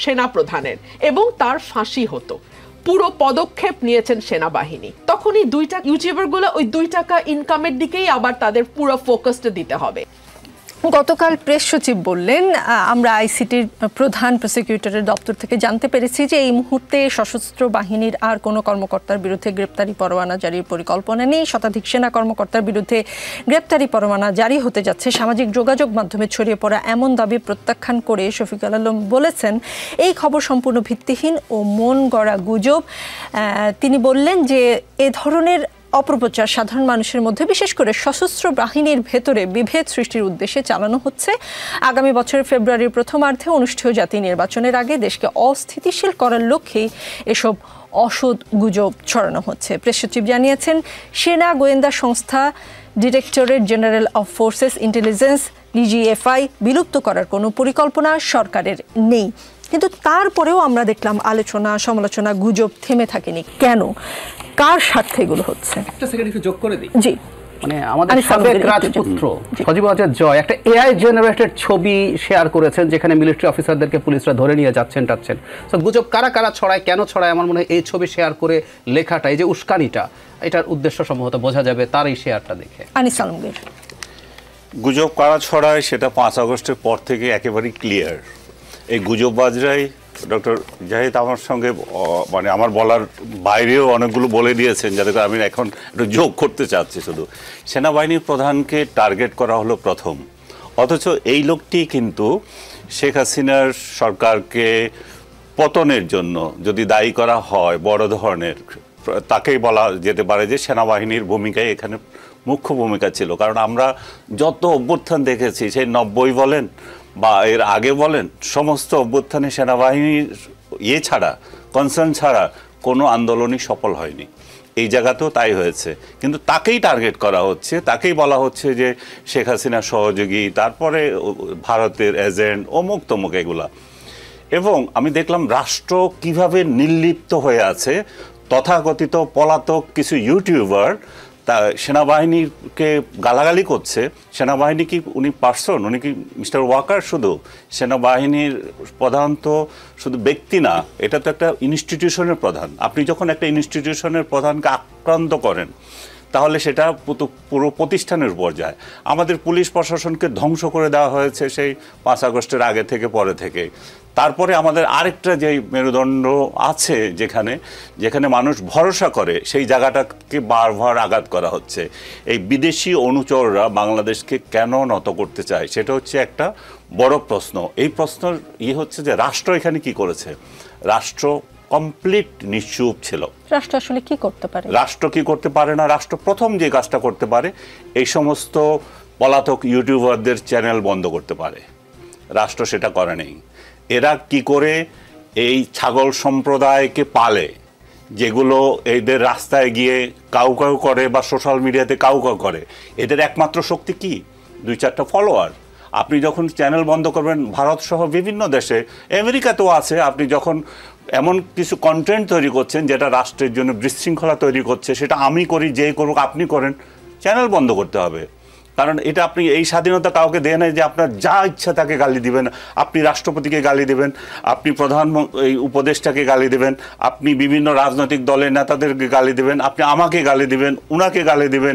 সেনাপ্রধানের এবং তার ফাঁসি হতো। পুরো পদক্ষেপ নিয়েছেন সেনাবাহিনী। তখনই ইউটিউবারগুলো ওই 2 টাকা ইনকামের দিকেই আবার তাদের পুরো ফোকাসটা দিতে হবে। গতকাল প্রেস সচিব বললেন, আমরা আইসিটির প্রধান প্রসিকিউটরের দপ্তর থেকে জানতে পেরেছি যে এই মুহূর্তে সশস্ত্র বাহিনীর আর কোনো কর্মকর্তার বিরুদ্ধে গ্রেপ্তারি পরোয়ানা জারির পরিকল্পনা নেই। শতাধিক সেনা কর্মকর্তার বিরুদ্ধে গ্রেপ্তারি পরোয়ানা জারি হতে যাচ্ছে। সামাজিক যোগাযোগ মাধ্যমে ছড়িয়ে পড়া এমন দাবি প্রত্যাখ্যান করে শফিকুল আলম বলেছেন, এই খবর সম্পূর্ণ ভিত্তিহীন ও মন গড়া গুজব। তিনি বললেন যে এ ধরনের অপপ্রচার সাধারণ মানুষের মধ্যে, বিশেষ করে সশস্ত্র বাহিনীর ভেতরে বিভেদ সৃষ্টির উদ্দেশ্যে চালানো হচ্ছে। আগামী বছরের ফেব্রুয়ারির প্রথমার্ধে অনুষ্ঠেয় জাতীয় নির্বাচনের আগে দেশকে অস্থিতিশীল করার লক্ষ্যেই এসব অসৎ গুজব ছড়ানো হচ্ছে। প্রেস সচিব জানিয়েছেন, সেনা গোয়েন্দা সংস্থা directorate general of forces intelligence DGFI বিলুপ্ত করার কোনো পরিকল্পনা সরকারের নেই। কিন্তু তারপরেও আমরা দেখলাম আলোচনা সমালোচনা, গুজব থেমে থাকেনি। কেন, কার স্বার্থে এগুলো হচ্ছে? একটা সেকেন্ড একটু যোগ করে দিই। জি, মানে আমাদের সাবেক রাজপুত্র সজীবহাজার জয় একটা এআই জেনারেটেড ছবি শেয়ার করেছেন, যেখানে মিলিটারি অফিসারদেরকে পুলিশরা ধরে নিয়ে যাচ্ছেন টাচ্ছেন। তো গুজব কারা কারা ছড়ায়, কেন ছড়ায়, আমার মনে হয় এই ছবি শেয়ার করে লেখাটা, এই যে উস্কানিটা, এটার উদ্দেশ্য সম্ভবত বোঝা যাবে তার এই শেয়ারটা দেখে। আনিস আলমগীর, গুজব কারা ছড়ায় সেটা 5 আগস্টের পর থেকে একেবারেই ক্লিয়ার। এই গুজববাজরাই, ডক্টর জাহিদ আমার সঙ্গে মানে আমার বলার বাইরেও অনেকগুলো বলে দিয়েছেন, যাতে আমি এখন একটু যোগ করতে চাচ্ছি। শুধু সেনাবাহিনীর প্রধানকে টার্গেট করা হলো প্রথম, অথচ এই লোকটি কিন্তু শেখ হাসিনার সরকারকে পতনের জন্য যদি দায়ী করা হয় বড় ধরনের, তাকেই বলা যেতে পারে যে সেনাবাহিনীর ভূমিকায় এখানে মুখ্য ভূমিকা ছিল। কারণ আমরা যত অভ্যুত্থান দেখেছি, সেই 90 বলেন বা এর আগে বলেন, সমস্ত অভ্যুত্থানে সেনাবাহিনীর ছাড়া, কনসার্ন ছাড়া কোনো আন্দোলনই সফল হয়নি। এই জায়গাতেও তাই হয়েছে। কিন্তু তাকেই টার্গেট করা হচ্ছে, তাকেই বলা হচ্ছে যে শেখ হাসিনার সহযোগী, তারপরে ভারতের এজেন্ট, অমুক তমুক এগুলা। এবং আমি দেখলাম রাষ্ট্র কিভাবে নির্লিপ্ত হয়ে আছে। তথাকথিত পলাতক কিছু ইউটিউবার তা সেনাবাহিনীকে গালাগালি করছে। সেনাবাহিনী কি উনি পার্সন, উনি কি মিস্টার ওয়াকার? শুধু সেনাবাহিনীর প্রধান তো শুধু ব্যক্তি না, এটা তো একটা ইনস্টিটিউশনের প্রধান। আপনি যখন একটা ইনস্টিটিউশনের প্রধানকে আক্রান্ত করেন, তাহলে সেটা পুরো প্রতিষ্ঠানের উপর যায়। আমাদের পুলিশ প্রশাসনকে ধ্বংস করে দেওয়া হয়েছে সেই 5 আগস্টের আগে থেকে পরে থেকে। তারপরে আমাদের আরেকটা যেই মেরুদণ্ড আছে, যেখানে মানুষ ভরসা করে, সেই জায়গাটাকে বারবার আঘাত করা হচ্ছে। এই বিদেশি অনুচররা বাংলাদেশকে কেন নত করতে চায়, সেটা হচ্ছে একটা বড় প্রশ্ন। এই প্রশ্নের হচ্ছে যে রাষ্ট্র এখানে কি করেছে। রাষ্ট্র কমপ্লিট নিশ্চুপ ছিল। রাষ্ট্র আসলে কি করতে পারে? রাষ্ট্র কি করতে পারে না। রাষ্ট্র প্রথম যে কাজটা করতে পারে, এই সমস্ত পলাতক ইউটিউবারদের চ্যানেল বন্ধ করতে পারে। রাষ্ট্র সেটা করে নেই। এরা কি করে এই ছাগল সম্প্রদায়কে পালে, যেগুলো এদের রাস্তায় গিয়ে কাউ কাউ করে বা সোশ্যাল মিডিয়াতে কাউ কাউ করে। এদের একমাত্র শক্তি কি? 2-4টা ফলোয়ার। আপনি যখন চ্যানেল বন্ধ করবেন, ভারত সহ বিভিন্ন দেশে, আমেরিকাতেও আছে, আপনি যখন এমন কিছু কন্টেন্ট তৈরি করছেন যেটা রাষ্ট্রের জন্য বিশৃঙ্খলা তৈরি করছে, সেটা আমি করি, যেই করুক আপনি করেন, চ্যানেল বন্ধ করতে হবে। কারণ এটা আপনি এই স্বাধীনতা কাউকে দেয় নাই যে আপনার যা ইচ্ছা তাকে গালি দিবেন। আপনি রাষ্ট্রপতিকে গালি দেবেন, আপনি প্রধানমন্ত্রী উপদেষ্টাকে গালি দেবেন, আপনি বিভিন্ন রাজনৈতিক দলের নেতাদেরকে গালি দেবেন, আপনি আমাকে গালি দিবেন, উনাকে গালি দিবেন,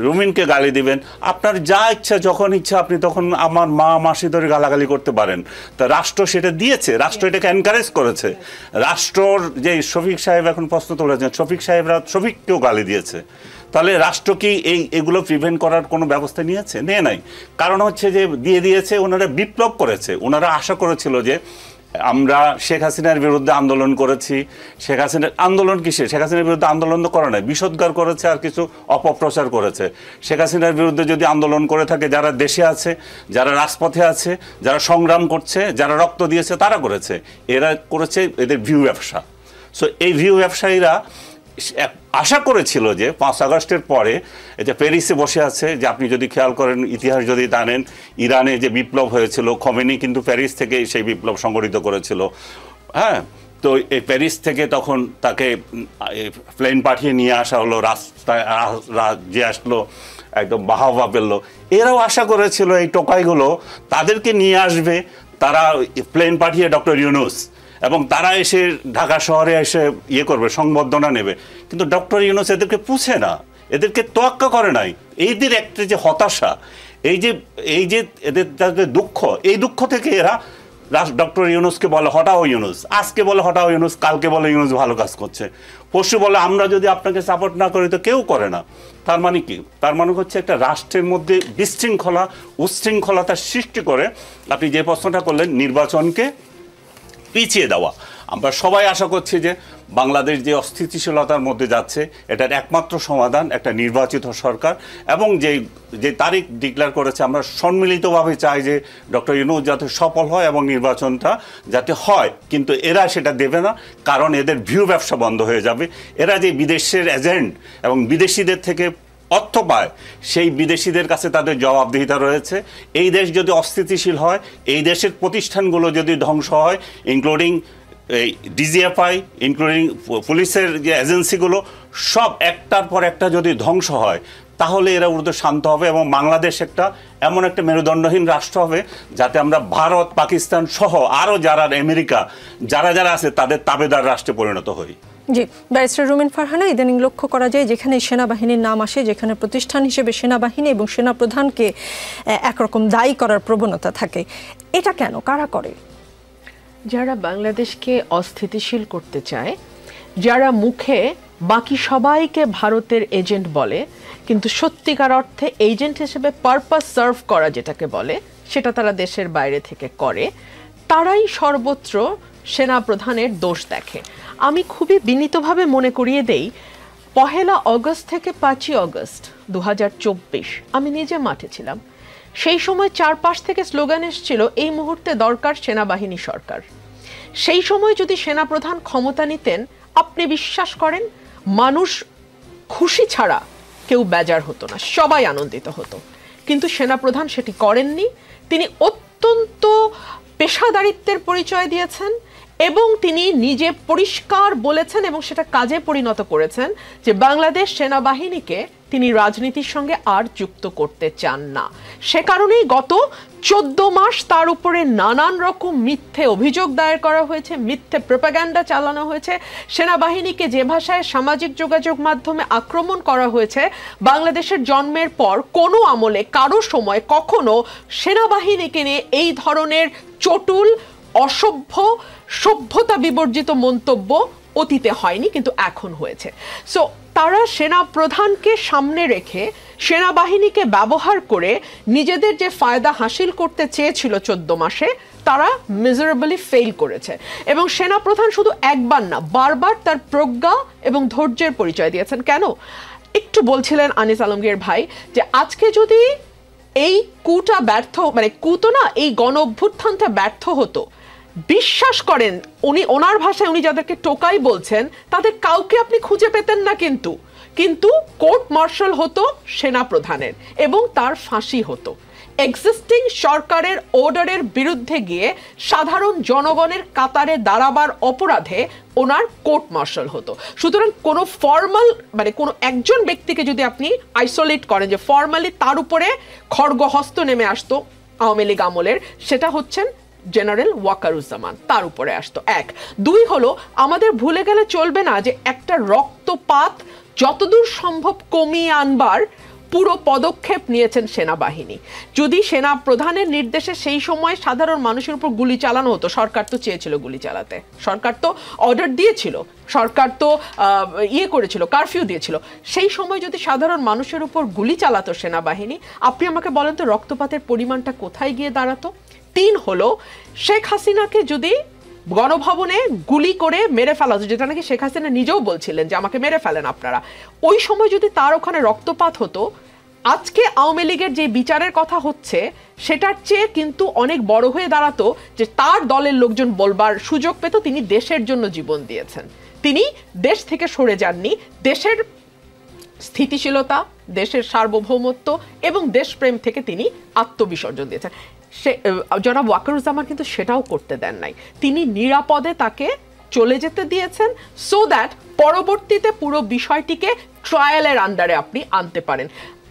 রুমিনকে গালি দিবেন। আপনার যা ইচ্ছা, যখন ইচ্ছা আপনি তখন আমার মা মাসি ধরে গালাগালি করতে পারেন। তা রাষ্ট্র সেটা দিয়েছে, রাষ্ট্র এটাকে এনকারেজ করেছে। রাষ্ট্রর যে শফিক সাহেব এখন প্রশ্ন তুলেছেন, শফিক সাহেবরা শফিককেও গালি দিয়েছে। তাহলে রাষ্ট্র কি এগুলো প্রিভেন্ট করার কোনো ব্যবস্থা নিয়েছে? নেয় নাই। কারণ হচ্ছে যে দিয়ে দিয়েছে, ওনারা বিপ্লব করেছে। ওনারা আশা করেছিল যে আমরা শেখ হাসিনার বিরুদ্ধে আন্দোলন করেছি। শেখ হাসিনার আন্দোলন কিসে? শেখ হাসিনার বিরুদ্ধে আন্দোলন তো করে নাই, বিষোদ্গার করেছে আর কিছু অপপ্রচার করেছে। শেখ হাসিনার বিরুদ্ধে যদি আন্দোলন করে থাকে, যারা দেশে আছে, যারা রাজপথে আছে, যারা সংগ্রাম করছে, যারা রক্ত দিয়েছে, তারা করেছে। এরা করেছে এদের ভিউ ব্যবসা। সো এই ভিউ ব্যবসায়ীরা আশা করেছিল যে 5 আগস্টের পরে যে প্যারিসে বসে আছে, যে আপনি যদি খেয়াল করেন, ইতিহাস যদি জানেন, ইরানে যে বিপ্লব হয়েছিল, খোমেনি কিন্তু প্যারিস থেকে সেই বিপ্লব সংগঠিত করেছিল। হ্যাঁ, তো এই প্যারিস থেকে তখন তাকে প্লেন পাঠিয়ে নিয়ে আসা হলো, রাস্তায় যে আসলো, একদম বাহাবা পেল। এরাও আশা করেছিল এই টোকাইগুলো তাদেরকে নিয়ে আসবে, তারা প্লেন পাঠিয়ে ডক্টর ইউনূস এবং তারা এসে ঢাকা শহরে এসে ইয়ে করবে, সংবর্ধনা নেবে, কিন্তু ডক্টর ইউনূস এদেরকে পুছে না, এদেরকে তোয়াক্কা করে নাই। এইদের একটা যে হতাশা, এই যে এদের তাদের দুঃখ, এই দুঃখ থেকে এরা ডক্টর ইউনূসকে বলে হটাও ইউনূস, আজকে বলে হটাও ইউনূস, কালকে বলে ইউনূস ভালো কাজ করছে, পরশু বলে আমরা যদি আপনাকে সাপোর্ট না করি তো কেউ করে না। তার মানে কি? তার মানে হচ্ছে একটা রাষ্ট্রের মধ্যে বিশৃঙ্খলা, উচ্ছৃঙ্খলতার সৃষ্টি করে আপনি যে প্রশ্নটা করলেন নির্বাচনকে পিছিয়ে দেওয়া। আমরা সবাই আশা করছি যে বাংলাদেশ যে অস্থিতিশীলতার মধ্যে যাচ্ছে এটার একমাত্র সমাধান একটা নির্বাচিত সরকার, এবং যে তারিখ ডিক্লেয়ার করেছে আমরা সম্মিলিতভাবে চাই যে ডক্টর ইউনূস যাতে সফল হয় এবং নির্বাচনটা যাতে হয়, কিন্তু এরা সেটা দেবে না, কারণ এদের ভিউ ব্যবসা বন্ধ হয়ে যাবে। এরা যে বিদেশের এজেন্ট এবং বিদেশিদের থেকে অর্থ পায়, সেই বিদেশিদের কাছে তাদের জবাবদিহিতা রয়েছে। এই দেশ যদি অস্থিতিশীল হয়, এই দেশের প্রতিষ্ঠানগুলো যদি ধ্বংস হয়, ইনক্লুডিং এই ডিজিএফআই, ইনক্লুডিং পুলিশের যে এজেন্সিগুলো, সব একটার পর একটা যদি ধ্বংস হয়, তাহলে এরা উর্দু শান্ত হবে এবং বাংলাদেশ এমন একটা মেরুদণ্ডহীন রাষ্ট্র হবে যাতে আমরা ভারত, পাকিস্তান সহ আরও যারা আমেরিকা যারা আছে তাদের তাবেদার রাষ্ট্রে পরিণত হই। জি, ব্যারিস্টার রুমিন ফারহানা, ইদানিং লক্ষ্য করা যায় যেখানে সেনাবাহিনীর নাম আসে, যেখানে প্রতিষ্ঠান হিসেবে সেনাবাহিনী এবং সেনাপ্রধানকে একরকম দায়ী করার প্রবণতা থাকে, এটা কেন, কারা করে? যারা বাংলাদেশকে অস্থিতিশীল করতে চায়, যারা মুখে বাকি সবাইকে ভারতের এজেন্ট বলে, কিন্তু সত্যিকার অর্থে এজেন্ট হিসেবে পারপাস সার্ভ করা যেটাকে বলে সেটা তারা দেশের বাইরে থেকে করে, তারাই সর্বত্র সেনাপ্রধানের দোষ দেখে। আমি খুবই বিনীতভাবে মনে করিয়ে দেই, 1 অগস্ট থেকে 5 অগস্ট 2024 আমি নিজে মাঠে ছিলাম। সেই সময় চারপাশ থেকে স্লোগান এসেছিল এই মুহূর্তে দরকার সেনাবাহিনী সরকার। সেই সময় যদি সেনাপ্রধান ক্ষমতা নিতেন, আপনি বিশ্বাস করেন মানুষ খুশি ছাড়া কেউ বেজার হতো না, সবাই আনন্দিত হতো। কিন্তু সেনাপ্রধান সেটি করেননি। তিনি অত্যন্ত পেশাদারিত্বের পরিচয় দিয়েছেন এবং তিনি নিজে পরিষ্কার বলেছেন এবং সেটা কাজে পরিণত করেছেন যে বাংলাদেশ সেনাবাহিনীকে তিনি রাজনীতির সঙ্গে আর যুক্ত করতে চান না। সে কারণেই গত 14 মাস তার উপরে নানান রকম মিথ্যে অভিযোগ দায়ের করা হয়েছে, মিথ্যে প্রোপাগান্ডা চালানো হয়েছে, সেনাবাহিনীকে যে ভাষায় সামাজিক যোগাযোগ মাধ্যমে আক্রমণ করা হয়েছে। বাংলাদেশের জন্মের পর কোনো আমলে কারো সময় কখনো সেনাবাহিনীকে নিয়ে এই ধরনের চটুল, অসভ্য, সভ্যতা বিবর্জিত মন্তব্য অতীতে হয়নি, কিন্তু এখন হয়েছে। সো তারা সেনাপ্রধানকে সামনে রেখে সেনাবাহিনীকে ব্যবহার করে নিজেদের যে ফায়দা হাসিল করতে চেয়েছিল 14 মাসে, তারা মিজারেবলি ফেল করেছে। এবং সেনাপ্রধান শুধু একবার না, বারবার তার প্রজ্ঞা এবং ধৈর্যের পরিচয় দিয়েছেন। কেন? একটু বলছিলেন আনিস আলমগীর ভাই যে আজকে যদি এই কুটা ব্যর্থ, মানে কুতো না, এই গণ অভ্যুত্থানটা ব্যর্থ হতো, বিশ্বাস করেন ওনার ভাষায় উনি যাদেরকে টোকাই বলছেন তাদের কাউকে আপনি খুঁজে পেতেন না, কিন্তু কোর্ট মার্শাল হতো সেনাপ্রধানের এবং তার ফাঁসি হতো। এক্সিস্টিং সরকারের অর্ডারের বিরুদ্ধে গিয়ে সাধারণ জনগণের কাতারে দাঁড়াবার অপরাধে ওনার কোর্ট মার্শাল হতো। সুতরাং কোনো ফর্মাল, মানে কোনো একজন ব্যক্তিকে যদি আপনি আইসোলেট করেন যে ফর্মালি তার উপরে খড়গহস্ত নেমে আসতো আওয়ামী লীগ আমলের, সেটা হচ্ছেন জেনারেল ওয়াকারুজ্জামান, তার উপরে আসতো। 1, 2 হলো আমাদের ভুলে গেলে চলবে না যে একটা রক্তপাত যতদূর সম্ভব কমিয়ে আনবার পুরো পদক্ষেপ নিয়েছেন সেনাবাহিনী। যদি সেনা প্রধানের নির্দেশে সেই সময় সাধারণ মানুষের উপর গুলি চালানো হতো, সরকার তো চেয়েছিল গুলি চালাতে, সরকার তো অর্ডার দিয়েছিল, সরকার তো করেছিল, কারফিউ দিয়েছিল, সেই সময় যদি সাধারণ মানুষের উপর গুলি চালাতো সেনাবাহিনী, আপনি আমাকে বলেন তো রক্তপাতের পরিমাণটা কোথায় গিয়ে দাঁড়াতো? 3 হলো শেখ হাসিনাকে যদি গণভবনে গুলি করে মেরে ফেলা হতো, যেটা নাকি শেখ হাসিনা নিজেও বলছিলেন যে আমাকে মেরে ফেলেন আপনারা, ওই সময় যদি তার ওখানে রক্তপাত হতো, আজকে আওয়ামী লীগের যে বিচারের কথা হচ্ছে সেটার চেয়ে কিন্তু অনেক বড় হয়ে দাঁড়াতো যে তার দলের লোকজন বলবার সুযোগ পেত তিনি দেশের জন্য জীবন দিয়েছেন, তিনি দেশ থেকে সরে যাননি, দেশের স্থিতিশীলতা, দেশের সার্বভৌমত্ব এবং দেশপ্রেম থেকে তিনি আত্মবিসর্জন দিয়েছেন। জনাব ওয়াকারুজ্জামান কিন্তু সেটাও করতে দেন নাই, তিনি নিরাপদে তাকে চলে যেতে দিয়েছেন সো দ্যাট পরবর্তীতে পুরো বিষয়টিকে ট্রায়ালের আন্ডারে আপনি আনতে পারেন।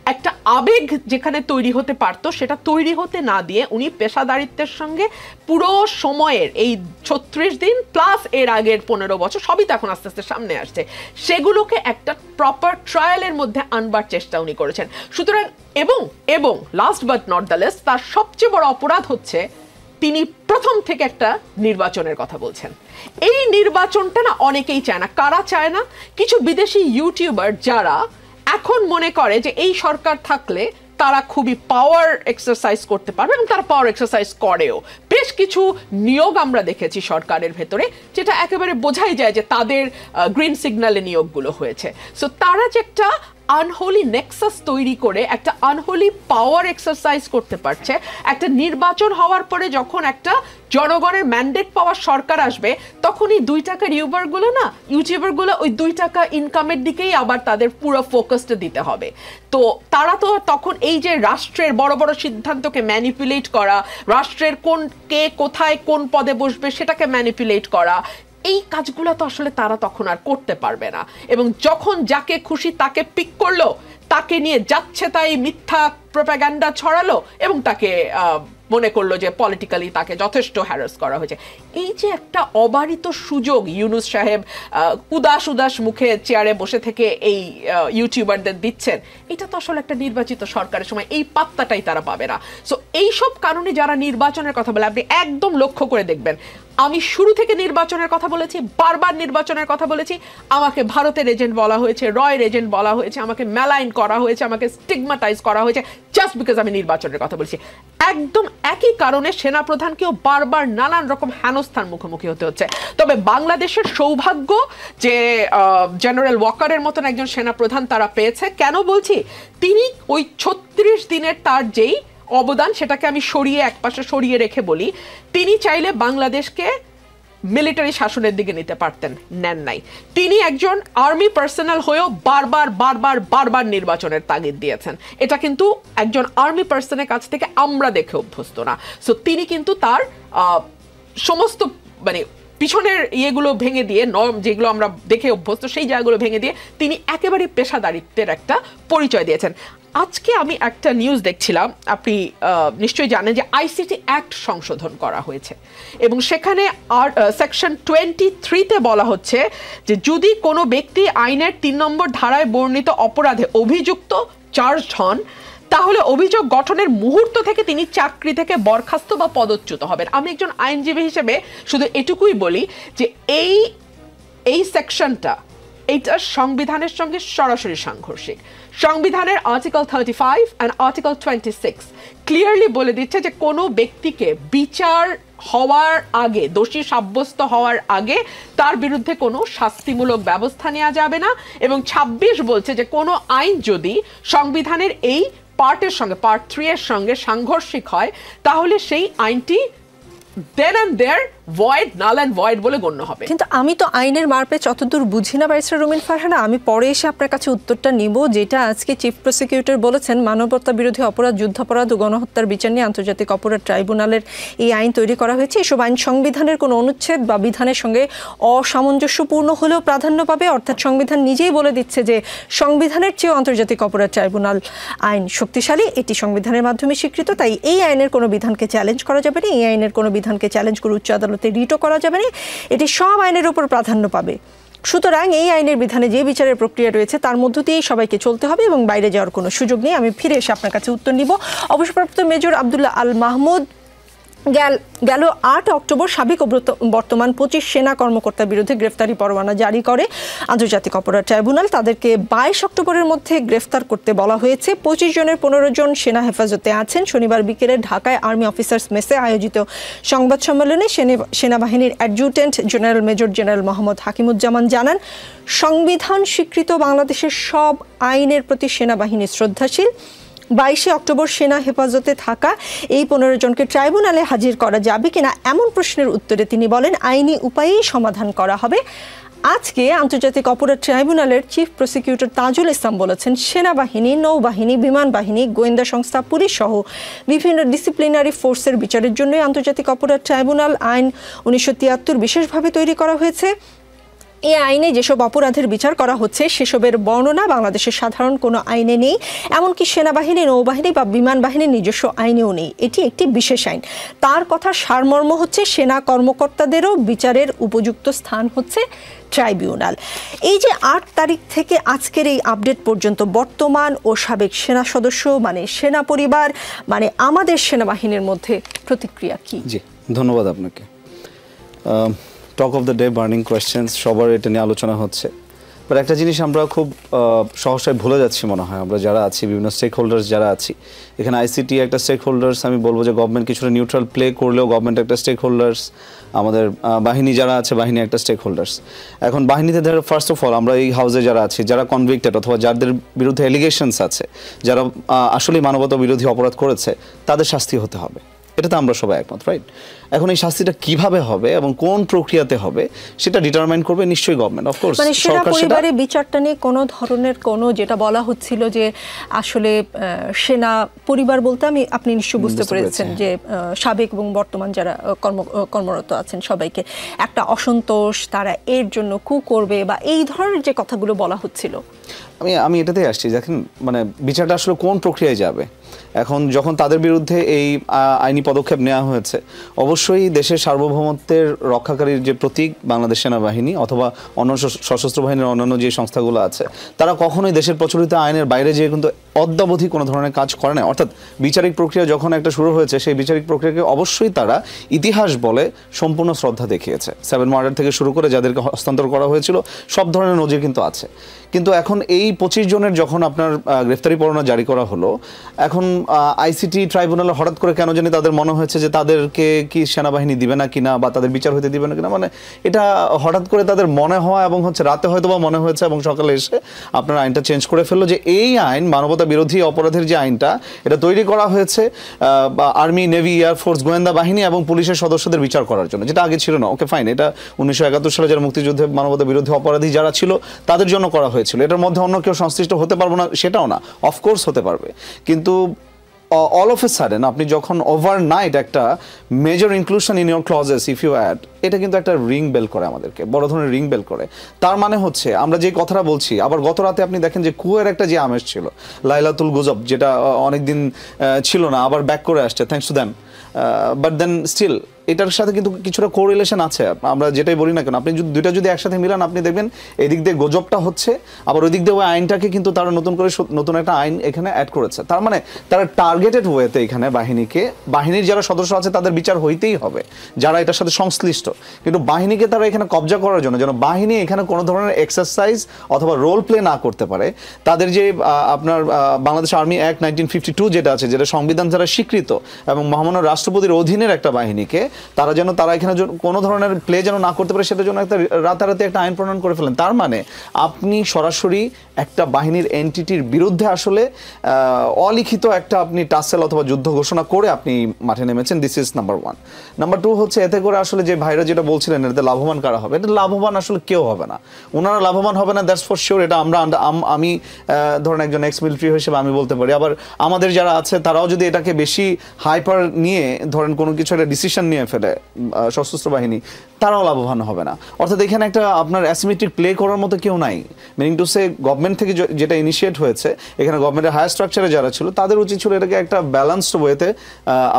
একটা আবেগ যেখানে তৈরি হতে পারতো সেটা তৈরি হতে না দিয়ে উনি পেশাদারিত্বের সঙ্গে পুরো সময়ের এই 36 দিন প্লাস এর আগের 15 বছর সবই তো এখন আস্তে আস্তে সামনে আসছে, সেগুলোকে একটা প্রপার ট্রায়ালের মধ্যে আনবার চেষ্টা উনি করেছেন। সুতরাং এবং last but not the least, তার সবচেয়ে বড় অপরাধ হচ্ছে তিনি প্রথম থেকে একটা নির্বাচনের কথা বলছেন। এই নির্বাচনটা না অনেকেই চায় না। কারা চায় না? কিছু বিদেশি ইউটিউবার যারা এখন মনে করে যে এই সরকার থাকলে তারা খুবই পাওয়ার এক্সারসাইজ করতে পারবে, এবং তারা পাওয়ার এক্সারসাইজ করেও। বেশ কিছু নিয়োগ আমরা দেখেছি সরকারের ভেতরে, যেটা একেবারে বোঝাই যায় যে তাদের গ্রিন সিগন্যালে নিয়োগগুলো হয়েছে। সো তারা যে একটা আনহোলি নেক্সাস তৈরি করে একটা আনহোলি পাওয়ার এক্সারসাইজ করতে পারছে, একটা নির্বাচন হওয়ার পরে যখন একটা জনগণের ম্যান্ডেট পাওয়ার সরকার আসবে, তখন এই 2 টাকার ইউটিউবারগুলো ওই 2 টাকা ইনকামের দিকেই আবার তাদের পুরো ফোকাসটা দিতে হবে। তো তারা তো তখন এই যে রাষ্ট্রের বড় বড় সিদ্ধান্তকে ম্যানিপুলেট করা, রাষ্ট্রের কে কোথায় কোন পদে বসবে সেটাকে ম্যানিপুলেট করা, এই কাজগুলো তো আসলে তারা তখন আর করতে পারবে না। এবং যখন যাকে খুশি তাকে পিক করলো, তাকে নিয়ে যাচ্ছে তাই মিথ্যা প্রোপাগান্ডা ছড়ালো এবং তাকে মনে করলো যে পলিটিক্যালি তাকে যথেষ্ট হ্যারাস করা হয়েছে। এই যে একটা অবারিত সুযোগ ইউনূস সাহেব উদাস মুখে চেয়ারে বসে থেকে এই ইউটিউবারদের দিচ্ছেন, এটা তো আসলে একটা নির্বাচিত সরকারের সময় এই পাত্তাটাই তারা পাবে না। সো এইসব কারণে যারা নির্বাচনের কথা বলে, আপনি একদম লক্ষ্য করে দেখবেন, আমি শুরু থেকে নির্বাচনের কথা বলেছি, বারবার নির্বাচনের কথা বলেছি। আমাকে ভারতের এজেন্ট বলা হয়েছে, রয়ের এজেন্ট বলা হয়েছে, আমাকে ম্যালাইন করা হয়েছে, আমাকে স্টিগমাটাইজ করা হয়েছে জাস্ট বিকজ আমি নির্বাচনের কথা বলছি। একদম একই কারণে সেনাপ্রধানকেও বারবার নানান রকম হেনস্থার মুখোমুখি হতে হচ্ছে। তবে বাংলাদেশের সৌভাগ্য যে জেনারেল ওয়াকারের মতন একজন সেনাপ্রধান তারা পেয়েছে। কেন বলছি? তিনি ওই 36 দিনের তার যেই অবদান, সেটাকে আমি একপাশে সরিয়ে রেখে বলি, তিনি চাইলে বাংলাদেশকে মিলিটারি শাসনের দিকে নিতে পারতেন, নেন নাই। তিনি একজন আর্মি পার্সোনাল হয়েও বারবার নির্বাচনের তাগিদ দিয়েছেন। এটা কিন্তু একজন আর্মি পার্সনের কাছ থেকে আমরা দেখে অভ্যস্ত না। সো তিনি কিন্তু তার সমস্ত পিছনের ইয়েগুলো ভেঙে দিয়ে, নর্ম যেগুলো আমরা দেখে অভ্যস্ত সেই জায়গাগুলো ভেঙে দিয়ে তিনি একেবারে পেশাদারিত্বের একটা পরিচয় দিয়েছেন। আজকে আমি একটা নিউজ দেখছিলাম, আপনি নিশ্চয়ই জানেন যে আইসিটি অ্যাক্ট সংশোধন করা হয়েছে এবং সেখানে সেকশন 23-তে বলা হচ্ছে যে যদি কোনো ব্যক্তি আইনের 3 নম্বর ধারায় বর্ণিত অপরাধে অভিযুক্ত চার্জ হন, তাহলে অভিযোগ গঠনের মুহূর্ত থেকে তিনি চাকরি থেকে বরখাস্ত বা পদচ্যুত হবেন। আমি একজন আইনজীবী হিসেবে শুধু এটুকুই বলি যে এই সেকশনটা এইটা সংবিধানের সঙ্গে সরাসরি সাংঘর্ষিক। সংবিধানের আর্টিকেল 35 অ্যান্ড আর্টিকেল 26 ক্লিয়ারলি বলে দিচ্ছে যে কোনো ব্যক্তিকে বিচার হওয়ার আগে, দোষী সাব্যস্ত হওয়ার আগে তার বিরুদ্ধে কোনো শাস্তিমূলক ব্যবস্থা নেওয়া যাবে না। এবং 26 বলছে যে কোনো আইন যদি সংবিধানের এই পার্টের সঙ্গে, পার্ট 3 এর সঙ্গে সাংঘর্ষিক হয়, তাহলে সেই আইনটি then and there void, null and void বলে গণ্য হবে। কিন্তু আমি তো আইনের মারপেচ যতদূর বুঝি না ব্যারিস্টার রুমিন ফারহানা, আমি পরে এসে আপনার কাছে উত্তরটা নিব। যেটা আজকে চিফ প্রসিকিউটর বলেছেন, মানবতা বিরোধী অপরাধ, যুদ্ধাপরাধ ও গণহত্যার বিচার নিয়ে আন্তর্জাতিক অপরাধ ট্রাইব্যুনালের এই আইন তৈরি করা হয়েছে। এসব আইন সংবিধানের কোনো অনুচ্ছেদ বা বিধানের সঙ্গে অসামঞ্জস্যপূর্ণ হলেও প্রাধান্য পাবে। অর্থাৎ সংবিধান নিজেই বলে দিচ্ছে যে সংবিধানের চেয়েও আন্তর্জাতিক অপরাধ ট্রাইব্যুনাল আইন শক্তিশালী, এটি সংবিধানের মাধ্যমে স্বীকৃত। তাই এই আইনের কোনো বিধানকে চ্যালেঞ্জ করা যাবে না, এই আইনের কোনো বিধানকে চ্যালেঞ্জ করে উচ্চ আদালতে রিটও করা যাবে না, এটি সব আইনের উপর প্রাধান্য পাবে। সুতরাং এই আইনের বিধানে যে বিচারের প্রক্রিয়া রয়েছে তার মধ্য দিয়েই সবাইকে চলতে হবে এবং বাইরে যাওয়ার কোনো সুযোগ নেই। আমি ফিরে এসে আপনার কাছে উত্তর নিব। অবসরপ্রাপ্ত মেজর আব্দুল্লাহ আল মাহমুদ গেল 8 অক্টোবর সাবেক ও বর্তমান 25 সেনা কর্মকর্তার বিরুদ্ধে গ্রেফতারি পরোয়ানা জারি করে আন্তর্জাতিক অপরাধ ট্রাইব্যুনাল। তাদেরকে 22 অক্টোবরের মধ্যে গ্রেফতার করতে বলা হয়েছে। 25 জনের 15 জন সেনা হেফাজতে আছেন। শনিবার বিকেলে ঢাকায় আর্মি অফিসার্স মেসে আয়োজিত সংবাদ সম্মেলনে সেনাবাহিনীর adjutant general major general Mohammad Hakimuzzaman জানান, সংবিধান স্বীকৃত বাংলাদেশের সব আইনের প্রতি সেনাবাহিনী শ্রদ্ধাশীল। 22 অক্টোবর সেনা হেফাজতে থাকা এই 15 জনকে ট্রাইব্যুনালে হাজির করা যাবে কিনা এমন প্রশ্নের উত্তরে তিনি বলেন, আইনি উপায়েই সমাধান করা হবে। আজকে আন্তর্জাতিক অপরাধ ট্রাইব্যুনালের চিফ প্রসিকিউটর তাজুল ইসলাম বলেছেন, সেনাবাহিনী, নৌবাহিনী, বিমান বাহিনী, গোয়েন্দা সংস্থা, পুলিশ সহ বিভিন্ন ডিসিপ্লিনারি ফোর্সের বিচারের জন্যই আন্তর্জাতিক অপরাধ ট্রাইব্যুনাল আইন 1973 বিশেষভাবে তৈরি করা হয়েছে। এই আইনে যেসব অপরাধের বিচার করা হচ্ছে সেসবের বর্ণনা বাংলাদেশের সাধারণ কোনো আইনে নেই, এমনকি সেনাবাহিনী, নৌবাহিনী বা বিমান বাহিনীর নিজস্ব আইনেও নেই। এটি একটি বিশেষ আইন। তার কথা সারমর্ম হচ্ছে সেনা কর্মকর্তাদেরও বিচারের উপযুক্ত স্থান হচ্ছে ট্রাইব্যুনাল। এই যে 8 তারিখ থেকে আজকের এই আপডেট পর্যন্ত বর্তমান ও সাবেক সেনা সদস্য মানে সেনা পরিবার মানে আমাদের সেনাবাহিনীর মধ্যে প্রতিক্রিয়া কি? জি, ধন্যবাদ আপনাকে। Talk of the day, burning questions, সবার এটা নিয়ে আলোচনা হচ্ছে। বাট একটা জিনিস আমরা খুব সহসায় ভুলে যাচ্ছি মনে হয়, আমরা যারা আছি, বিভিন্ন স্টেক হোল্ডার্স যারা আছি এখানে, আইসিটি একটা স্টেক হোল্ডার্স, আমি বলবো যে গভর্নমেন্ট কিছুটা নিউট্রাল প্লে করলেও গভর্নমেন্ট একটা স্টেক হোল্ডার্স, আমাদের বাহিনী যারা আছে বাহিনী একটা স্টেক হোল্ডার্স। এখন বাহিনীতে ধরো ফার্স্ট অফ অল আমরা এই হাউসে যারা আছি, যারা কনভিক্টেড অথবা যাদের বিরুদ্ধে এলিগেশনস আছে, যারা আসলেই মানবতা বিরোধী অপরাধ করেছে, তাদের শাস্তি হতে হবে, এটাতে আমরা সবাই একমত, রাইট? এখন এই শাস্তিটা কিভাবে হবে এবং কোন প্রক্রিয়াতে হবে সেটা ডিটারমাইন করবে নিশ্চয়ই গভর্নমেন্ট। অফকোর্স মানে সেনা পরিবারের বিচারটা নিয়ে কোনো ধরনের কোনো যেটা বলা হচ্ছিল যে আসলে সেনা পরিবার বলতে আপনি নিশ্চয়ই বুঝতে পেরেছেন যে সাবেক এবং বর্তমান যারা কর্মরত আছেন সবাইকে একটা অসন্তোষ, তারা এর জন্য কু করবে বা এই ধরনের যে কথাগুলো বলা হচ্ছিল। আমি এটাতেই আসছি, দেখেন মানে বিচারটা আসলে কোন প্রক্রিয়ায় যাবে। এখন যখন তাদের বিরুদ্ধে এই আইনি পদক্ষেপ নেওয়া হয়েছে, অবশ্যই দেশের সার্বভৌমত্বের রক্ষাকারীর যে প্রতীক বাংলাদেশ সেনাবাহিনী অথবা অন্য সশস্ত্র বাহিনীর অন্যান্য যে সংস্থাগুলো আছে, তারা কখনোই দেশের প্রচলিত আইনের বাইরে যেয়ে কিন্তু অদ্যাবধি কোনো ধরনের কাজ করে না। অর্থাৎ বিচারিক প্রক্রিয়া যখন একটা শুরু হয়েছে, সেই বিচারিক প্রক্রিয়াকে অবশ্যই তারা ইতিহাস বলে সম্পূর্ণ শ্রদ্ধা দেখিয়েছে। 7 মার্ডার থেকে শুরু করে যাদেরকে হস্তান্তর করা হয়েছিল সব ধরনের নজির কিন্তু আছে। কিন্তু এখন এই 25 জনের যখন আপনার গ্রেফতারি পরোয়ানা জারি করা হলো, এখন আইসিটি ট্রাইব্যুনালে হঠাৎ করে কেন জানি তাদের মনে হয়েছে যে তাদেরকে কি সেনাবাহিনী দিবে না কিনা বা তাদের বিচার হতে দিবে না কিনা, মানে এটা হঠাৎ করে তাদের মনে হওয়া এবং হচ্ছে রাতে হয়তো বা মনে হয়েছে এবং সকালে এসে আপনার আইনটা চেঞ্জ করে ফেললো যে এই আইন মানবতা বিরোধী অপরাধের যে আইনটা এটা তৈরি করা হয়েছে আর্মি, নেভি, এয়ারফোর্স, গোয়েন্দা বাহিনী এবং পুলিশের সদস্যদের বিচার করার জন্য, যেটা আগে ছিল না। ওকে ফাইন, এটা 1971 সালে যারা মুক্তিযুদ্ধে মানবতা বিরোধী অপরাধী যারা ছিল তাদের জন্য করা হয়েছিল। এটার মধ্যে অন্য কেউ সংশ্লিষ্ট হতে পারবো না সেটাও না, অফকোর্স হতে পারবে। কিন্তু অল অফ এ সাডেন আপনি যখন ওভারনাইট একটা major inclusion in your clauses if you add, এটা কিন্তু একটা রিং বেল করে আমাদেরকে, বড় ধরনের রিং বেল করে। তার মানে হচ্ছে আমরা যে কথাটা বলছি, আবার গত রাতে আপনি দেখেন যে কুয়ের একটা যে আমেজ ছিল, লাইলাতুল গুজব, যেটা অনেকদিন ছিল না, আবার ব্যাক করে আসছে, thanks to them. But then still এটার সাথে কিন্তু কিছুটা কোরিলেশন আছে। আমরা যেটাই বলি না কেন, আপনি দুইটা যদি একসাথে মিলান, আপনি দেখবেন এদিক দিয়ে গুজবটা হচ্ছে, আবার ওই দিক দিয়ে ওই আইনটাকে কিন্তু তারা নতুন করে নতুন একটা আইন এখানে অ্যাড করেছে। তার মানে তারা টার্গেটেড ওয়েতে এখানে বাহিনীর যারা সদস্য আছে তাদের বিচার হইতেই হবে, যারা এটার সাথে সংশ্লিষ্ট। কিন্তু বাহিনীকে তারা এখানে কবজা করার জন্য, যেন বাহিনী এখানে কোনো ধরনের এক্সারসাইজ অথবা রোল প্লে না করতে পারে, তাদের যে আপনার বাংলাদেশ আর্মি অ্যাক্ট 1952 যেটা আছে, যেটা সংবিধান দ্বারা স্বীকৃত এবং মহামান্য রাষ্ট্রপতির অধীনের একটা বাহিনীকে তারা এখানে কোনো ধরনের প্লে যেন না করতে পারে, সেটার জন্য একটা রাতারাতি একটা আইন প্রণয়ন করে ফেলেন। তার মানে আপনি সরাসরি একটা বাহিনীর এন্টিটির বিরুদ্ধে আসলে অলিখিত একটা আপনি টাসেল অথবা যুদ্ধ ঘোষণা করে আপনি মাঠে নেমেছেন। This is number 1। নাম্বার 2 হচ্ছে এতে করে আসলে যে ভাইরা যেটা বলছিলেন এতে লাভবান কারা হবে, এটা লাভবান আসলে কেউ হবে না, ওনারা লাভবান হবে না, দ্যাটস ফর শিওর। এটা আমি ধরেন একজন এক্স মিলিটারি হিসেবে আমি বলতে পারি। আবার আমাদের যারা আছে তারাও যদি এটাকে বেশি হাইপার নিয়ে ধরেন কোনো কিছু একটা ডিসিশন নিয়ে ফেলে সশস্ত্র বাহিনী, তারাও লাভবান হবে না। অর্থাৎ এখানে একটা আপনার অ্যাসিমেট্রিক প্লে করার মতো কেউ নাই। মিনিং টু সে গভর্নমেন্ট থেকে যেটা ইনিশিয়েট হয়েছে, এখানে গভর্নমেন্টের হায়ার স্ট্রাকচারে যারা ছিল তাদের উচিত ছিল এটাকে একটা ব্যালেন্সড ওয়েতে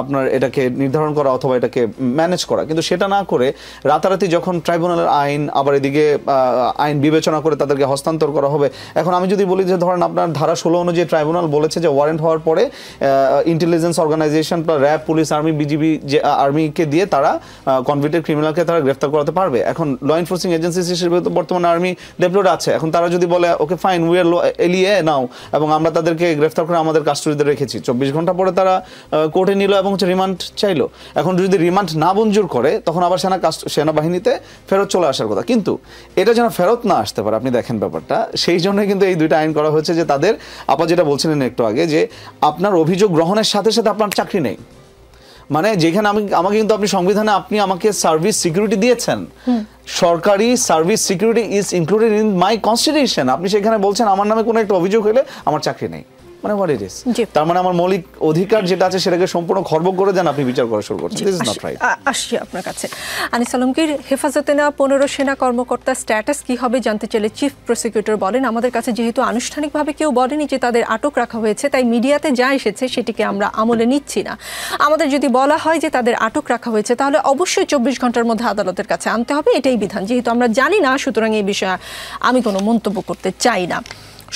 আপনার এটাকে নির্ধারণ করা অথবা এটাকে ম্যানেজ করা। কিন্তু সেটা না করে রাতারাতি যখন ট্রাইব্যুনালের আইন, আবার এদিকে আইন বিবেচনা করে তাদেরকে হস্তান্তর করা হবে। এখন আমি যদি বলি যে ধরেন আপনার ধারা 16 অনুযায়ী ট্রাইব্যুনাল বলেছে যে ওয়ারেন্ট হওয়ার পরে intelligence organisation, RAB, police, army, BGB, যে আর্মিকে দিয়ে তারা কনভিক্টেড ক্রিমিনালকে তারা গ্রেফতার করাতে পারবে। এখন ল এনফোর্সিং এজেন্সিস হিসেবে তো বর্তমানে আর্মি ডেভেলপড আছে। এখন তারা যদি বলে ওকে ফাইন, উই আর এলিয়ে নাও, এবং আমরা তাদেরকে গ্রেফতার করে আমাদের কাস্টডিতে রেখেছি, 24 ঘন্টা পরে তারা কোর্টে নিল এবং রিমান্ড চাইলো। এখন যদি রিমান্ড না মঞ্জুর করে তখন আবার সেনাবাহিনীতে ফেরত চলে আসার কথা। কিন্তু এটা যেন ফেরত না আসতে পারে, আপনি দেখেন ব্যাপারটা, সেই জন্য কিন্তু এই দুইটা আইন করা হয়েছে যে তাদের আপা যেটা বলছিলেন একটু আগে, যে আপনার অভিযোগ গ্রহণের সাথে সাথে আপনার চাকরি নেই। মানে যেখানে আমাকে কিন্তু আপনি সংবিধানে আপনি আমাকে সার্ভিস সিকিউরিটি দিয়েছেন, সরকারি service security is included in my constitution, আপনি সেখানে বলছেন আমার নামে কোনো একটা অভিযোগ হলে আমার চাকরি নেই। মানে হোয়াট ইট ইজ। তার মানে আমার মৌলিক অধিকার যেটা আছে সেটাকে সম্পূর্ণ খর্ব করে দেন আপনি বিচার করা শুরু করছেন। This is not right. আসছি আপনার কাছে। আনিস আলমগীর, হেফাজতে নেওয়া 15 সেনা কর্মকর্তার স্ট্যাটাস কি হবে জানতে চাইলে চিফ প্রসিকিউটর বলেন, আমাদের কাছে যেহেতু আনুষ্ঠানিকভাবে কেউ বলেনি যে তাদের আটক রাখা হয়েছে, তাই মিডিয়াতে যা এসেছে সেটিকে আমরা আমলে নিচ্ছি না। আমাদের যদি বলা হয় যে তাদের আটক রাখা হয়েছে তাহলে অবশ্যই 24 ঘন্টার মধ্যে আদালতের কাছে আনতে হবে, এটাই বিধান। যেহেতু আমরা জানি না, সুতরাং এই বিষয়ে আমি কোনো মন্তব্য করতে চাই না।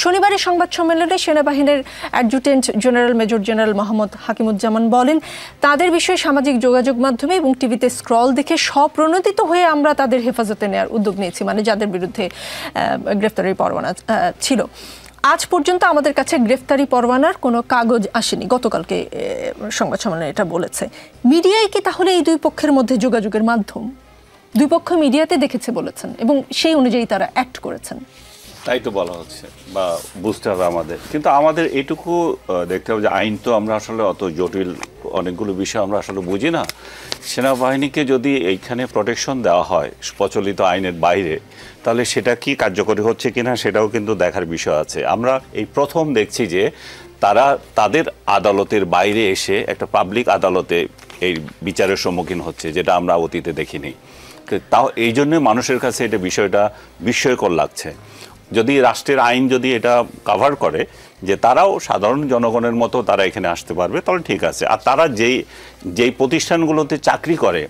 শনিবারের সংবাদ সম্মেলনে সেনাবাহিনীর adjutant general major general Mohammad Hakimuzzaman বলেন, তাদের বিষয়ে সামাজিক যোগাযোগ মাধ্যমে এবং টিভিতে স্ক্রল দেখে স্বপ্রণোদিত হয়ে আমরা তাদের হেফাজতে নেওয়ার উদ্যোগ নিয়েছি, মানে যাদের বিরুদ্ধে গ্রেফতারি পরোয়ানা ছিল। আজ পর্যন্ত আমাদের কাছে গ্রেফতারি পরোয়ানার কোনো কাগজ আসেনি, গতকালকে সংবাদ সম্মেলনে এটা বলেছে। মিডিয়ায় কি তাহলে এই দুই পক্ষের মধ্যে যোগাযোগের মাধ্যম? দুই পক্ষ মিডিয়াতে দেখেছে বলেছেন এবং সেই অনুযায়ী তারা অ্যাক্ট করেছেন, তাই তো বলা হচ্ছে বা বুঝতে হবে আমাদের। কিন্তু আমাদের এটুকু দেখতে হবে যে আইন তো আমরা আসলে অত জটিল অনেকগুলো বিষয় আমরা আসলে বুঝি না। সেনাবাহিনীকে যদি এইখানে প্রোটেকশন দেওয়া হয় প্রচলিত আইনের বাইরে, তাহলে সেটা কি কার্যকরী হচ্ছে কিনা সেটাও কিন্তু দেখার বিষয় আছে। আমরা এই প্রথম দেখছি যে তারা তাদের আদালতের বাইরে এসে একটা পাবলিক আদালতে এই বিচারের সম্মুখীন হচ্ছে, যেটা আমরা অতীতে দেখিনি। তাও এই জন্য মানুষের কাছে এটা বিষয়টা বিস্ময়কর লাগছে। যদি রাষ্ট্রের আইন যদি এটা কভার করে যে তারাও সাধারণ জনগণের মতো তারা এখানে আসতে পারবে, তাহলে ঠিক আছে। আর তারা যেই প্রতিষ্ঠানগুলোতে চাকরি করে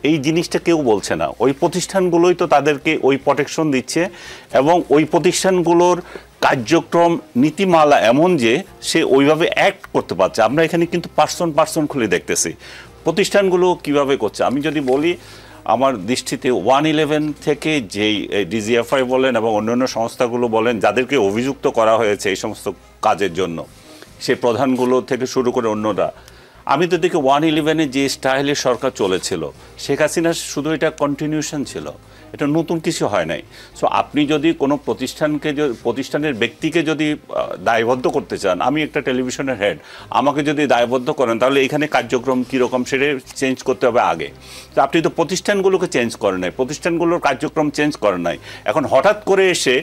এই জিনিসটা কেউ বলছে না, ওই প্রতিষ্ঠানগুলোই তো তাদেরকে ওই প্রোটেকশন দিচ্ছে এবং ওই প্রতিষ্ঠানগুলোর কার্যক্রম নীতিমালা এমন যে সে ওইভাবে অ্যাক্ট করতে পারছে। আমরা এখানে কিন্তু পার্সন খুলে দেখতেছি প্রতিষ্ঠানগুলো কিভাবে করছে। আমি যদি বলি, আমার দৃষ্টিতে 111 থেকে যেই ডিজিএফআই বলেন এবং অন্যান্য সংস্থাগুলো বলেন যাদেরকে অভিযুক্ত করা হয়েছে এই সমস্ত কাজের জন্য, সেই প্রধানগুলো থেকে শুরু করে অন্যরা, আমি তো দেখি 111-এ যে স্টাইলে সরকার চলেছিল, শেখ হাসিনার শুধু এটা কন্টিনিউশন ছিল, এটা নতুন কিছু হয় নাই। সো আপনি যদি কোনো প্রতিষ্ঠানের ব্যক্তিকে যদি দায়বদ্ধ করতে চান, আমি একটা টেলিভিশনের হেড, আমাকে যদি দায়বদ্ধ করেন তাহলে এখানে কার্যক্রম কীরকম সেটা চেঞ্জ করতে হবে আগে। তো আপনি তো প্রতিষ্ঠানগুলোকে চেঞ্জ করেন নাই, প্রতিষ্ঠানগুলোর কার্যক্রম চেঞ্জ করেন নাই। এখন হঠাৎ করে এসে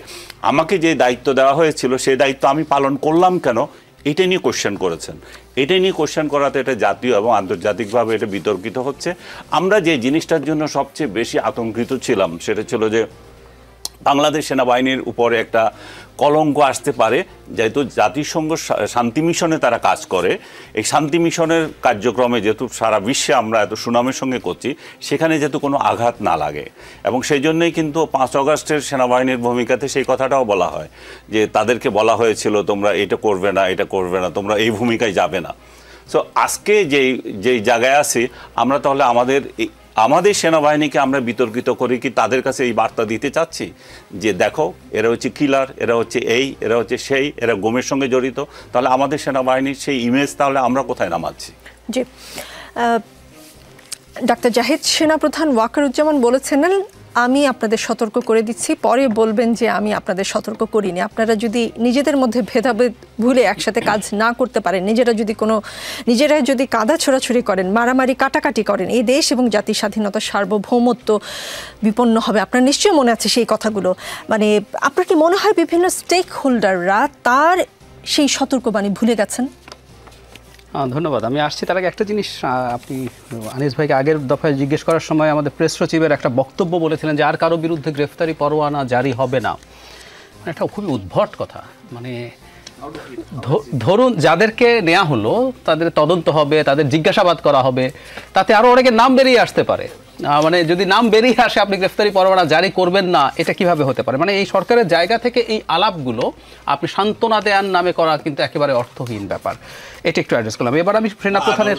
আমাকে যে দায়িত্ব দেওয়া হয়েছিল সেই দায়িত্ব আমি পালন করলাম কেন, এটা নিয়ে কোশ্চেন করেছেন। এটা নিয়ে কোশ্চেন করাতে এটা জাতীয় এবং আন্তর্জাতিকভাবে এটা বিতর্কিত হচ্ছে। আমরা যে জিনিসটার জন্য সবচেয়ে বেশি আতঙ্কিত ছিলাম সেটা ছিল যে বাংলাদেশ সেনাবাহিনীর উপরে একটা কলঙ্ক আসতে পারে, যেহেতু জাতিসংঘ শান্তি মিশনে তারা কাজ করে। এই শান্তি মিশনের কার্যক্রমে যেহেতু সারা বিশ্বে আমরা এত সুনামের সঙ্গে করছি, সেখানে যেহেতু কোনো আঘাত না লাগে, এবং সেই জন্যই কিন্তু 5 আগস্টের সেনাবাহিনীর ভূমিকাতে সেই কথাটাও বলা হয় যে তাদেরকে বলা হয়েছিল তোমরা এটা করবে না, এটা করবে না, তোমরা এই ভূমিকায় যাবে না। সো আজকে যেই জায়গায় আছি আমরা, তাহলে আমাদের সেনাবাহিনীকে আমরা বিতর্কিত করি কি তাদের কাছে এই বার্তা দিতে চাচ্ছি যে দেখো এরা হচ্ছে কিলার, এরা হচ্ছে এরা হচ্ছে সেই, এরা গুমের সঙ্গে জড়িত, তাহলে আমাদের সেনাবাহিনীর সেই ইমেজ তাহলে আমরা কোথায় নামাচ্ছি? জি, ডাক্তার জাহিদ, সেনাপ্রধান ওয়াকারুজ্জামান বলেছেন, আমি আপনাদের সতর্ক করে দিচ্ছি, পরে বলবেন যে আমি আপনাদের সতর্ক করিনি। আপনারা যদি নিজেদের মধ্যে ভেদাভেদ ভুলে একসাথে কাজ না করতে পারেন, নিজেরা যদি কাদা ছোড়াছুড়ি করেন, মারামারি কাটাকাটি করেন, এই দেশ এবং জাতির স্বাধীনতা সার্বভৌমত্ব বিপন্ন হবে। আপনার নিশ্চয়ই মনে আছে সেই কথাগুলো। মানে আপনার কি মনে হয় বিভিন্ন স্টেক হোল্ডাররা তার সেই সতর্কবাণী ভুলে গেছেন? ধন্যবাদ। আমি আসছি তার আগে একটা জিনিস, আপনি আনিস ভাইকে আগের দফায় জিজ্ঞেস করার সময় আমাদের প্রেস সচিবের একটা বক্তব্য বলেছিলেন যে আর কারো বিরুদ্ধে গ্রেফতারি পরোয়ানা জারি হবে না। এটা খুবই উদ্ভট কথা। মানে ধরুন যাদেরকে নেওয়া হলো তাদের তদন্ত হবে, তাদের জিজ্ঞাসাবাদ করা হবে, তাতে আরও অনেকের নাম বেরিয়ে আসতে পারে। মানে যদি নাম বেরিয়ে আসে আপনি গ্রেফতারি পরোয়ানা জারি করবেন না, এটা কিভাবে হতে পারে? মানে এই সরকারের জায়গা থেকে এই আলাপগুলো আপনি সান্ত্বনা দেওয়ার নামে করা কিন্তু একেবারে অর্থহীন ব্যাপার। এটা একটু অ্যাড্রেস করলাম। এবার আমি সেনাপ্রধানের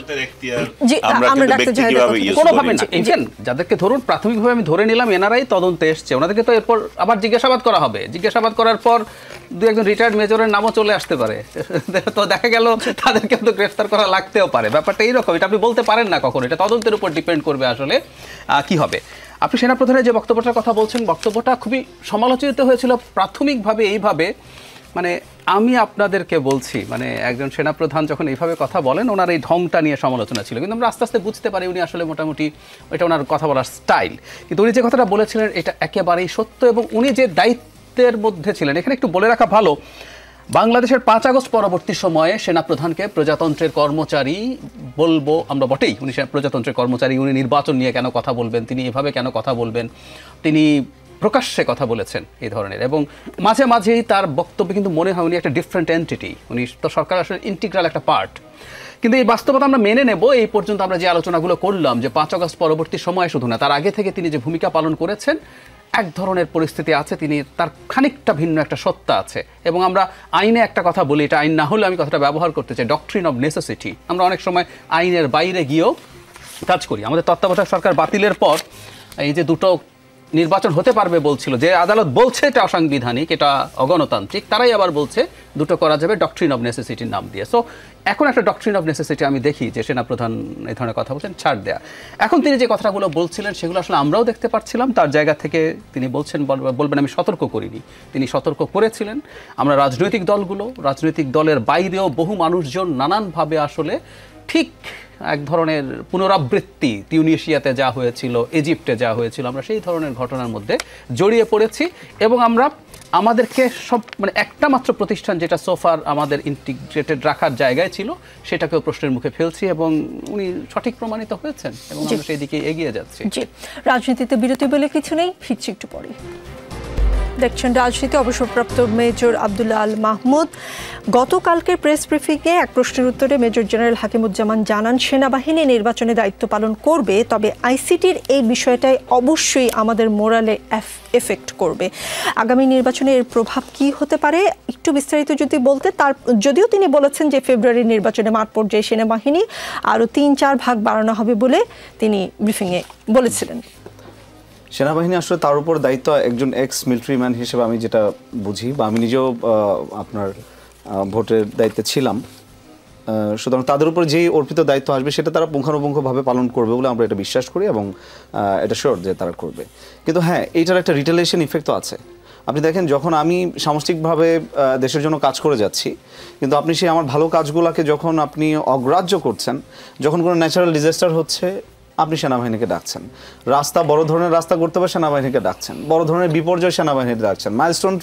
কোনোভাবে না, ইভেন যাদেরকে ধরুন প্রাথমিকভাবে আমি ধরে নিলাম এনারাই তদন্তে এসছে, ওনাদেরকে তো এরপর আবার জিজ্ঞাসাবাদ করা হবে। জিজ্ঞাসাবাদ করার পর 2-1 রিটায়ার্ড মেজরের নামও চলে আসতে পারে, তো দেখা গেল তাদেরকে তো গ্রেফতার করা লাগতেও পারে। ব্যাপারটা এইরকম, এটা আপনি বলতে পারেন না কখন, এটা তদন্তের উপর ডিপেন্ড করবে আসলে কি হবে। আপনি সেনাপ্রধানের যে বক্তব্যটার কথা বলছেন, বক্তব্যটা খুবই সমালোচিত হয়েছিল প্রাথমিকভাবে এইভাবে। মানে আমি আপনাদেরকে বলছি, মানে একজন সেনাপ্রধান যখন এইভাবে কথা বলেন, ওনার এই ঢংটা নিয়ে সমালোচনা ছিল, কিন্তু আমরা আস্তে আস্তে বুঝতে পারি উনি আসলে মোটামুটি এটা ওনার কথা বলার স্টাইল। কিন্তু উনি যে কথাটা বলেছিলেন এটা একেবারেই সত্য, এবং উনি যে দায়িত্বের মধ্যে ছিলেন, এখানে একটু বলে রাখা ভালো, বাংলাদেশের 5 আগস্ট পরবর্তী সময়ে সেনাপ্রধানকে প্রজাতন্ত্রের কর্মচারী বলবো আমরা বটেই, উনি প্রজাতন্ত্রের কর্মচারী, উনি নির্বাচন নিয়ে কেন কথা বলবেন, তিনি এভাবে কেন কথা বলবেন, তিনি প্রকাশ্যে কথা বলেছেন এই ধরনের, এবং মাঝে মাঝেই তার বক্তব্যে কিন্তু মনে হয় উনি একটা ডিফারেন্ট এন্টিটি, উনি তো সরকার আসলে ইন্টিগ্রাল একটা পার্ট। কিন্তু এই বাস্তবতা আমরা মেনে নেব। এই পর্যন্ত আমরা যে আলোচনাগুলো করলাম যে 5 আগস্ট পরবর্তী সময়ে শুধু না, তার আগে থেকে তিনি যে ভূমিকা পালন করেছেন, এক ধরনের পরিস্থিতি আছে, তিনি তার খানিকটা ভিন্ন একটা সত্তা আছে। এবং আমরা আইনে একটা কথা বলি, এটা আইন না হলে আমি কথাটা ব্যবহার করতে চাই, ডক্ট্রিন অফ নেসেসিটি। আমরা অনেক সময় আইনের বাইরে গিয়েও কাজ করি। আমাদের তত্ত্বাবধায়ক সরকার বাতিলের পর এই যে দুটো নির্বাচন হতে পারবে বলছিল, যে আদালত বলছে এটা অসাংবিধানিক, এটা অগণতান্ত্রিক, তারাই আবার বলছে দুটো করা যাবে ডক্ট্রিন অফ নেসেসিটির নাম দিয়ে। সো এখন একটা ডক্ট্রিন অফ নেসেসিটি আমি দেখি যে সেনাপ্রধান এই ধরনের কথা বলছেন, ছাড় দেয়া। এখন তিনি যে কথাগুলো বলছিলেন সেগুলো আসলে আমরাও দেখতে পাচ্ছিলাম, তার জায়গা থেকে তিনি বলছেন, বলবেন আমি সতর্ক করিনি, তিনি সতর্ক করেছিলেন। আমরা রাজনৈতিক দলগুলো, রাজনৈতিক দলের বাইরেও বহু মানুষজন নানানভাবে আসলে ঠিক এক ধরনের পুনরাবৃত্তি, তিউনিশিয়াতে যা হয়েছিল, ইজিপ্টে যা হয়েছিল, আমরা সেই ধরনের ঘটনার মধ্যে জড়িয়ে পড়েছি। এবং আমরা আমাদেরকে সব একটা মাত্র প্রতিষ্ঠান যেটা সোফার আমাদের ইন্টিগ্রেটেড রাখার জায়গায় ছিল, সেটাকেও প্রশ্নের মুখে ফেলছি, এবং উনি সঠিক প্রমাণিত হয়েছেন, এবং আমরা সেই দিকে এগিয়ে যাচ্ছি। রাজনীতিতে বিরতি বলে কিছু নেই, ফিরছি একটু পরে। দেখছেন রাজনীতি। অবসরপ্রাপ্ত মেজর আব্দুল্লাহ আল মাহমুদ গতকালকের প্রেস ব্রিফিংয়ে এক প্রশ্নের উত্তরে মেজর জেনারেল হাকিমুজ্জামান জানান, সেনাবাহিনী নির্বাচনে দায়িত্ব পালন করবে, তবে আইসিটির এই বিষয়টাই অবশ্যই আমাদের মোরালে এফেক্ট করবে। আগামী নির্বাচনে এর প্রভাব কি হতে পারে একটু বিস্তারিত যদি বলতে। যদিও তিনি বলেছেন যে ফেব্রুয়ারির নির্বাচনে মাঠ পর্যায়ে সেনাবাহিনী আরও 3-4 ভাগ বাড়ানো হবে বলে তিনি ব্রিফিংয়ে বলেছিলেন। সেনাবাহিনী আসলে তার উপর দায়িত্ব একজন এক্স মিলিটারি ম্যান হিসেবে আমি যেটা বুঝি, বা আমি নিজেও আপনার ভোটের দায়িত্বে ছিলাম, সুতরাং তাদের উপর যেই অর্পিত দায়িত্ব আসবে সেটা তারা পুঙ্খানুপুঙ্খভাবে পালন করবে বলে আমরা এটা বিশ্বাস করি, এবং এটা শিওর যে তারা করবে। কিন্তু হ্যাঁ, এইটার একটা রিটেলিয়েশন ইফেক্ট তো আছে। আপনি দেখেন, যখন আমি সামষ্টিকভাবে দেশের জন্য কাজ করে যাচ্ছি, কিন্তু আপনি সেই আমার ভালো কাজগুলোকে যখন আপনি অগ্রাহ্য করছেন, যখন কোনো ন্যাচারাল ডিজাস্টার হচ্ছে আপনি সেনাবাহিনীকে ডাকছেন, রাস্তা বড় ধরনের রাস্তা করতে হবে সেনাবাহিনীকে ডাকছেন, বড় ধরনের বিপর্যয় সেনাবাহিনীকে ডাকছেন, মাইলস্টোন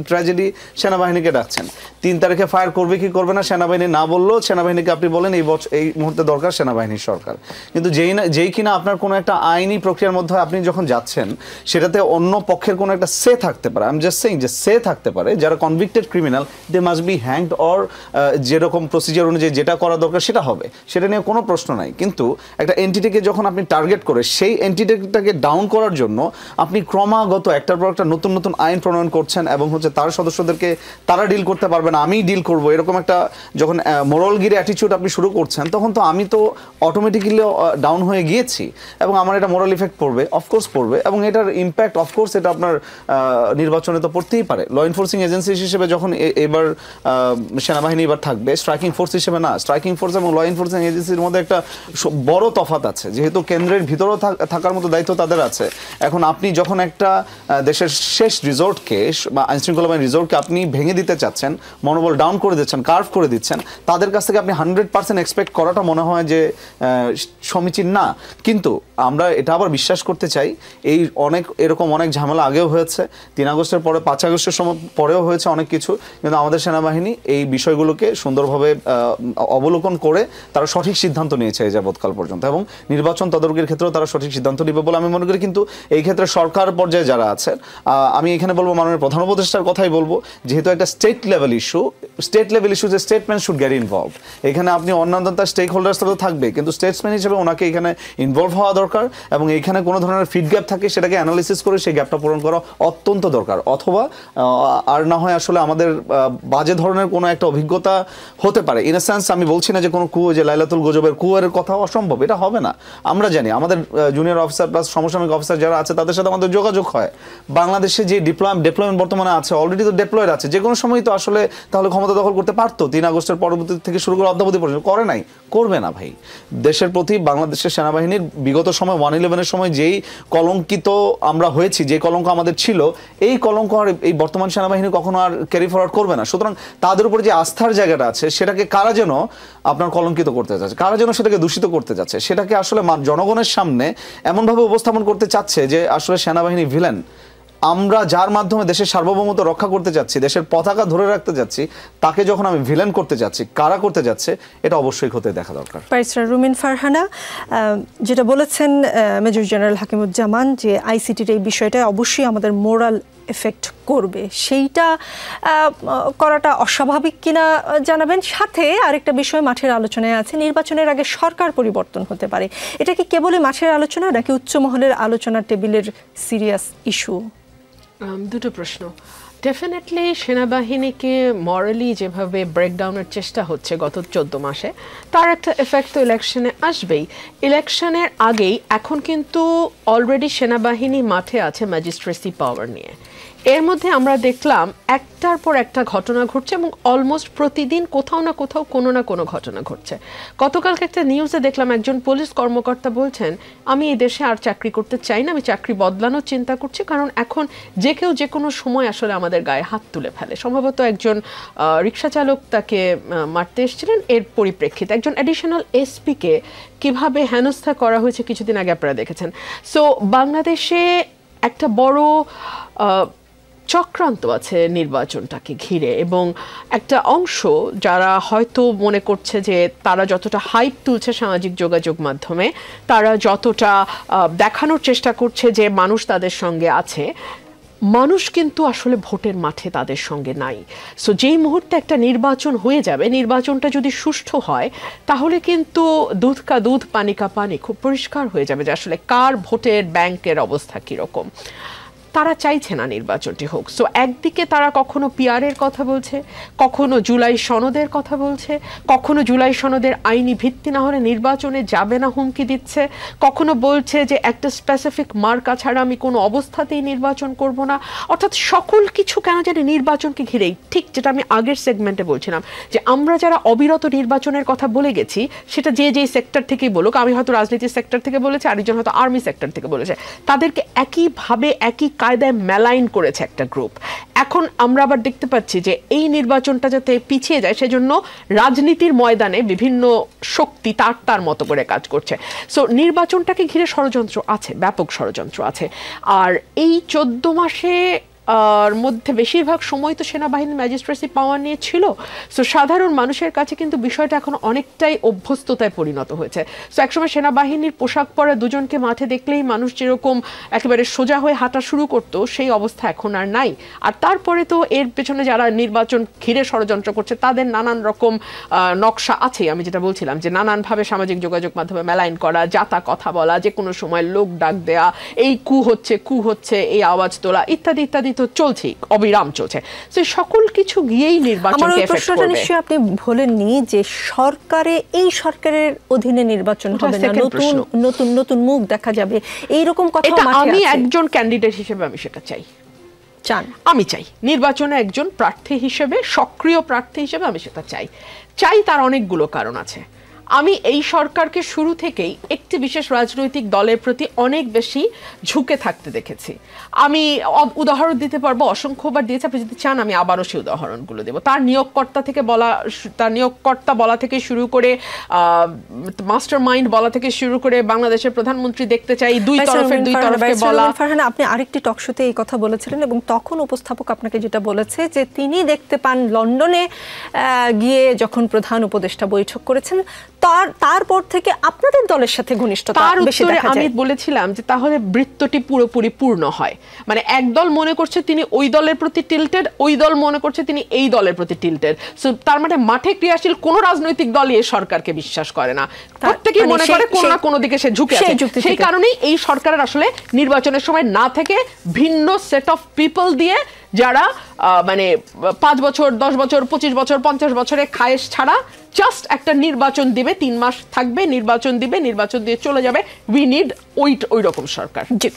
ট্র্যাজেডি সেনাবাহিনীকে ডাকছেন, 3 তারিখে ফায়ার করবে কি করবে না সেনাবাহিনী না বললেও সেনাবাহিনীকে আপনি বলেন এই মুহূর্তে দরকার সেনাবাহিনীর সরকার। কিন্তু যেই কিনা আপনার কোনো একটা আইনি প্রক্রিয়ার মধ্যে আপনি যখন যাচ্ছেন, সেটাতে অন্য পক্ষের কোনো একটা সে থাকতে পারে, আমি জাস্ট সেইং যে সে থাকতে পারে, যারা convicted criminal they must be hanged, or যেরকম প্রসিজার অনুযায়ী যেটা করা দরকার সেটা হবে, সেটা নিয়ে কোনো প্রশ্ন নাই। কিন্তু একটা এন্টিটিকে যখন আপনি টার্গেট করে সেই এন্টিটিটাকে ডাউন করার জন্য আপনি ক্রমাগত একটার পর একটা নতুন নতুন আইন প্রণয়ন করছেন, এবং হচ্ছে তার সদস্যদেরকে তারা ডিল করতে পারবে না, আমি ডিল করব, এরকম একটা যখন মোরালগিরি অ্যাটিটিউড আপনি শুরু করছেন, তখন তো আমি তো অটোমেটিক্যালি ডাউন হয়ে গিয়েছি, এবং আমার এটা মোরাল ইফেক্ট পড়বে, অফকোর্স পড়বে, এবং এটার ইম্প্যাক্ট অফকোর্স এটা আপনার নির্বাচনে তো পড়তেই পারে। ল এনফোর্সিং এজেন্সি হিসেবে যখন এবার সেনাবাহিনী এবার থাকবে, স্ট্রাইকিং ফোর্স হিসেবে না, স্ট্রাইকিং ফোর্স এবং ল এনফোর্সিং এজেন্সির মধ্যে একটা বড় তফাৎ আছে, যেহেতু কেন্দ্রের ভিতরেও থাকার মতো দায়িত্ব তাদের আছে। এখন আপনি যখন একটা দেশের শেষ রিসোর্টকে বা আইনশৃঙ্খলা বাহিনীর রিসোর্টকে আপনি ভেঙে দিতে চাচ্ছেন, মনোবল ডাউন করে দিচ্ছেন, কার্ভ করে দিচ্ছেন, তাদের কাছ থেকে আপনি 100% এক্সপেক্ট করাটা মনে হয় যে সমীচীন না। কিন্তু আমরা এটা আবার বিশ্বাস করতে চাই, এই এরকম অনেক ঝামেলা আগেও হয়েছে, 3 আগস্টের পরে 5 আগস্টের সময় পরেও হয়েছে অনেক কিছু, কিন্তু আমাদের সেনাবাহিনী এই বিষয়গুলোকে সুন্দরভাবে অবলোকন করে তারা সঠিক সিদ্ধান্ত নিয়েছে এই যাবৎকাল পর্যন্ত, এবং নির্বাচন তদারকির ক্ষেত্রেও তারা সঠিক সিদ্ধান্ত নেবে বলে আমি মনে করি। কিন্তু এই ক্ষেত্রে সরকার পর্যায়ে যারা আছেন, আমি এখানে বলবো মাননীয় প্রধান উপদেষ্টার কথাই বলবো, যেহেতু একটা স্টেট লেভেল ইস্যু যে স্টেটম্যান শুড গেট ইনভলভ। এখানে আপনি অন্যান্য স্টেক হোল্ডার্স তো থাকবে, কিন্তু স্টেটসম্যান হিসেবে ওনাকে এখানে ইনভলভ হওয়া দরকার, এবং এইখানে কোনো ধরনের ফিড গ্যাপ থাকে সেটাকে অ্যানালিসিস করে সেই গ্যাপটা পূরণ করা অত্যন্ত দরকার। অথবা আর না হয় আসলে আমাদের বাজে ধরনের কোনো একটা অভিজ্ঞতা হতে পারে। ইন এ সেন্স আমি বলছি না যে কোনো কুয়ো, যে লাইলাতুল গজবের কুয়োর কথা অসম্ভব, এটা হবে না। আমরা জানি আমাদের জুনিয়র অফিসার প্লাস সমসাময়িক অফিসার যারা আছে তাদের সাথে আমাদের যোগাযোগ হয়। বাংলাদেশে যে ডিপ্লয়মেন্ট বর্তমানে আছে, অলরেডি তো ডিপ্লয়েড আছে, যে কোনো সময় তো আসলে তাহলে ক্ষমতা দখল করতে পারতো। 3 আগস্টের পরবর্তী থেকে শুরু করে অদ্যাবধি পর্যন্ত করে নাই, করবে না ভাই। দেশের প্রতি বাংলাদেশের সেনাবাহিনীর বিগত সময় 111-এর সময় যেই কলঙ্কিত আমরা হয়েছি, যে কলঙ্ক আমাদের ছিল, এই কলঙ্ক আর এই বর্তমান সেনাবাহিনী কখনো আর ক্যারি ফরওয়ার্ড করবে না। সুতরাং তাদের উপর যে আস্থার জায়গাটা আছে সেটাকে কারা যেন আপনার কলঙ্কিত করতে যাচ্ছে, কারা যেন সেটাকে দূষিত করতে যাচ্ছে, সেটাকে আসলে জনগণের সামনে এমনভাবে উপস্থাপন করতে চাচ্ছে যে আসলে সেনাবাহিনী ভিলেন। আমরা যার মাধ্যমে দেশের সার্বভৌমত্ব রক্ষা করতে যাচ্ছি, দেশের পতাকা ধরে রাখতে যাচ্ছি, তাকে যখন আমি ভিলেন করতে যাচ্ছি, কারা করতে যাচ্ছে, এটা অবশ্যই হতে দেখা দরকার। ব্যারিস্টার রুমিন ফারহানা, যেটা বলেছেন মেজর জেনারেল হাকিমুজ্জামান যে আইসিটির এই বিষয়টা অবশ্যই আমাদের মোরাল এফেক্ট করবে, সেইটা করাটা অস্বাভাবিক কিনা জানাবেন। সাথে আরেকটা বিষয় মাঠের আলোচনায় আছে, নির্বাচনের আগে সরকার পরিবর্তন হতে পারে। এটা কি কেবলই মাঠের আলোচনা নাকি উচ্চ মহলের আলোচনার টেবিলের সিরিয়াস ইস্যু? দুটো প্রশ্ন। ডেফিনেটলি সেনাবাহিনীকে মরালি যেভাবে ব্রেকডাউনের চেষ্টা হচ্ছে গত 14 মাসে, তার একটা এফেক্ট তো ইলেকশনে আসবেই। ইলেকশনের আগেই এখন কিন্তু অলরেডি সেনাবাহিনী মাঠে আছে ম্যাজিস্ট্রেসি পাওয়ার নিয়ে। এর মধ্যে আমরা দেখলাম একটার পর একটা ঘটনা ঘটছে এবং অলমোস্ট প্রতিদিন কোথাও না কোথাও কোনো না কোনো ঘটনা ঘটছে। গতকালকে একটা নিউজে দেখলাম একজন পুলিশ কর্মকর্তা বলছেন, আমি এই দেশে আর চাকরি করতে চাই না, আমি চাকরি বদলানোর চিন্তা করছি, কারণ এখন যে কেউ যে কোনো সময় আসলে আমাদের গায়ে হাত তুলে ফেলে। সম্ভবত একজন রিক্সা চালক তাকে মারতে এসেছিলেন, এর পরিপ্রেক্ষিতে একজন অ্যাডিশনাল এসপিকে কিভাবে হেনস্থা করা হয়েছে কিছুদিন আগে আপনারা দেখেছেন। সো বাংলাদেশে একটা বড় চক্রান্ত আছে নির্বাচনটাকে ঘিরে, এবং একটা অংশ যারা হয়তো মনে করছে যে তারা যতটা হাইপ তুলছে সামাজিক যোগাযোগ মাধ্যমে, তারা যতটা দেখানোর চেষ্টা করছে যে মানুষ তাদের সঙ্গে আছে, মানুষ কিন্তু আসলে ভোটের মাঠে তাদের সঙ্গে নাই। সো যেই মুহূর্তে একটা নির্বাচন হয়ে যাবে, নির্বাচনটা যদি সুষ্ঠু হয়, তাহলে কিন্তু দুধ কা দুধ পানি কা পানি খুব পরিষ্কার হয়ে যাবে যে আসলে কার ভোটের ব্যাংকের অবস্থা কীরকম। তারা চাইছে না নির্বাচনটি হোক। সো একদিকে তারা কখনো পিআরের কথা বলছে, কখনো জুলাই সনদের কথা বলছে, কখনো জুলাই সনদের আইনি ভিত্তি না হলে নির্বাচনে যাবে না হুমকি দিচ্ছে, কখনো বলছে যে একটা স্পেসিফিক মার্কা ছাড়া আমি কোনো অবস্থাতেই নির্বাচন করব না। অর্থাৎ সকল কিছু কেন জানি নির্বাচনকে ঘিরেই, ঠিক যেটা আমি আগের সেগমেন্টে বলছিলাম যে আমরা যারা অবিরত নির্বাচনের কথা বলে গেছি, সেটা যে যেই সেক্টর থেকেই বলুক, আমি হয়তো রাজনীতির সেক্টর থেকে বলেছি, আরেকজন হয়তো আর্মি সেক্টর থেকে বলেছে, তাদেরকে একইভাবে একই কায়দায় মেলাইন করেছে একটা গ্রুপ। এখন আমরা আবার দেখতে পাচ্ছি যে এই নির্বাচনটা যাতে পিছিয়ে যায়, সেজন্য রাজনীতির ময়দানে বিভিন্ন শক্তি তার মতো করে কাজ করছে। সো নির্বাচনটাকে ঘিরে ষড়যন্ত্র আছে, ব্যাপক ষড়যন্ত্র আছে। আর এই 14 মাসে মধ্যে বেশিরভাগ সময় তো সেনাবাহিনী ম্যাজিস্ট্রেসি পাওয়ার নিয়ে ছিল। সো সাধারণ মানুষের কাছে কিন্তু বিষয়টা এখন অনেকটাই অভ্যস্ততায় পরিণত হয়েছে। সো একসময় সেনাবাহিনীর পোশাক পরা দুজনকে মাঠে দেখলেই মানুষ যেরকম একেবারে সোজা হয়ে হাঁটা শুরু করত, সেই অবস্থা এখন আর নাই। আর তারপরে তো এর পেছনে যারা নির্বাচন ঘিরে ষড়যন্ত্র করছে, তাদের নানান রকম নকশা আছে। আমি যেটা বলছিলাম যে নানানভাবে সামাজিক যোগাযোগ মাধ্যমে মেলাইন করা, যাতা কথা বলা, যে কোনো সময় লোক ডাক দেয়া, এই কু হচ্ছে এই আওয়াজ তোলা, ইত্যাদি ইত্যাদি তো চলছে, অবিরাম চলছে। তো সকল কিছু গিয়েই নির্বাচনকে এফেক্ট করবে। নিশ্চয়ই আপনি বলেননি যে এই সরকারের অধীনে নির্বাচন হবে না, নতুন মুখ দেখা যাবে, এইরকম কথা আমি একজন ক্যান্ডিডেট হিসেবে আমি সেটা চাই। আমি চাই নির্বাচনে একজন প্রার্থী হিসেবে, সক্রিয় প্রার্থী হিসেবে আমি সেটা চাই। তার অনেকগুলো কারণ আছে। আমি এই সরকারকে শুরু থেকেই একটি বিশেষ রাজনৈতিক দলের প্রতি অনেক বেশি ঝুঁকে থাকতে দেখেছি। আমি উদাহরণ দিতে পারবো, অসংখ্যবার দিয়েছি, আপনি যদি চান আমি আবারও সেই উদাহরণগুলো দেবো। তার নিয়োগকর্তা বলা থেকে শুরু করে, মাস্টার মাইন্ড বলা থেকে শুরু করে, বাংলাদেশের প্রধানমন্ত্রী দেখতে চাই, দুই তরফকে বলা। ফারহানা, আপনি আরেকটি টকশোতে এই কথা বলেছিলেন এবং তখন উপস্থাপক আপনাকে যেটা বলেছে যে তিনি দেখতে পান লন্ডনে গিয়ে যখন প্রধান উপদেষ্টা বৈঠক করেছেন, তারপর থেকে আপনাদের দলের সাথে ঘনিষ্ঠতা বেশি দেখা যায়। আমি বলেছিলাম যে তাহলে বৃত্তটি পুরোপুরি পূর্ণ হয়। মানে একদল মনে করছে তিনি ওই দলের প্রতি টিল্টেড, ওই দল মনে করছে তিনি এই দলের প্রতি টিল্টেড। সো তার মানে মাঠে ক্রিয়াশীল কোন রাজনৈতিক দলই এই সরকারকে বিশ্বাস করে না, প্রত্যেকেই মনে করে কোন না কোনো দিকে সে ঝুঁকে আছে। সেই কারণেই এই সরকারের আসলে নির্বাচনের সময় না থেকে ভিন্ন সেট অফ পিপল দিয়ে, যারা মানে 5 বছর 10 বছর 25 বছর 50 বছরে খায়েশ ছাড়া জাস্ট একটা নির্বাচন দিবে, 3 মাস থাকবে, নির্বাচন দিবে, নির্বাচন দিয়ে চলে যাবে। উই নিড ওই রকম সরকার। জি।